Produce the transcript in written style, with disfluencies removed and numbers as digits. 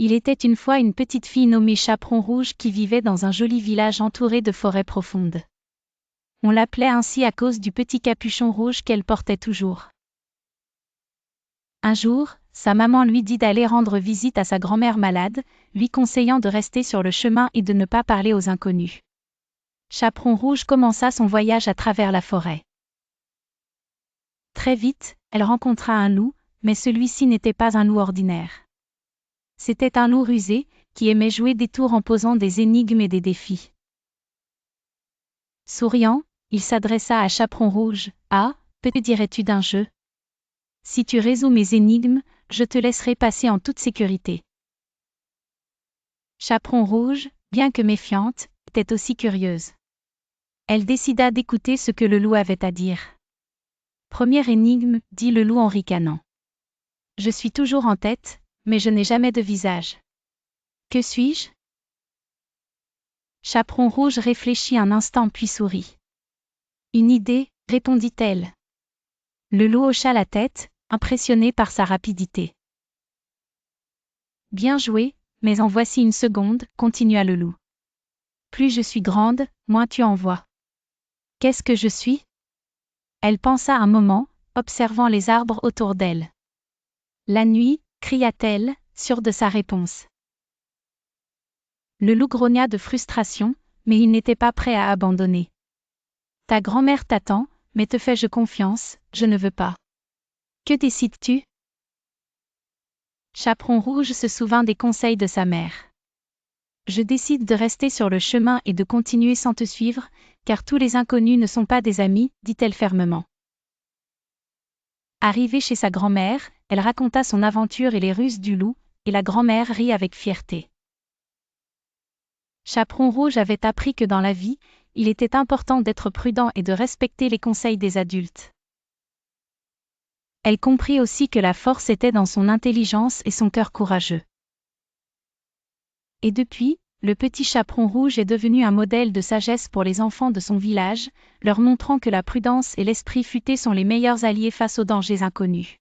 Il était une fois une petite fille nommée Chaperon Rouge qui vivait dans un joli village entouré de forêts profondes. On l'appelait ainsi à cause du petit capuchon rouge qu'elle portait toujours. Un jour, sa maman lui dit d'aller rendre visite à sa grand-mère malade, lui conseillant de rester sur le chemin et de ne pas parler aux inconnus. Chaperon Rouge commença son voyage à travers la forêt. Très vite, elle rencontra un loup, mais celui-ci n'était pas un loup ordinaire. C'était un loup rusé, qui aimait jouer des tours en posant des énigmes et des défis. Souriant, il s'adressa à Chaperon Rouge. « Ah, que dirais-tu d'un jeu ? Si tu résous mes énigmes, je te laisserai passer en toute sécurité. » Chaperon Rouge, bien que méfiante, était aussi curieuse. Elle décida d'écouter ce que le loup avait à dire. « Première énigme, dit le loup en ricanant. Je suis toujours en tête, mais je n'ai jamais de visage. Que suis-je ? » Chaperon Rouge réfléchit un instant puis sourit. « Une idée, répondit-elle. » Le loup hocha la tête, impressionné par sa rapidité. « Bien joué, mais en voici une seconde, continua le loup. Plus je suis grande, moins tu en vois. Qu'est-ce que je suis ? » Elle pensa un moment, observant les arbres autour d'elle. La nuit, cria-t-elle, sûre de sa réponse. Le loup grogna de frustration, mais il n'était pas prêt à abandonner. Ta grand-mère t'attend, mais te fais-je confiance, je ne veux pas. Que décides-tu ? Chaperon Rouge se souvint des conseils de sa mère. Je décide de rester sur le chemin et de continuer sans te suivre, car tous les inconnus ne sont pas des amis, dit-elle fermement. Arrivée chez sa grand-mère, elle raconta son aventure et les ruses du loup, et la grand-mère rit avec fierté. Chaperon Rouge avait appris que dans la vie, il était important d'être prudent et de respecter les conseils des adultes. Elle comprit aussi que la force était dans son intelligence et son cœur courageux. Et depuis, le petit Chaperon Rouge est devenu un modèle de sagesse pour les enfants de son village, leur montrant que la prudence et l'esprit futé sont les meilleurs alliés face aux dangers inconnus.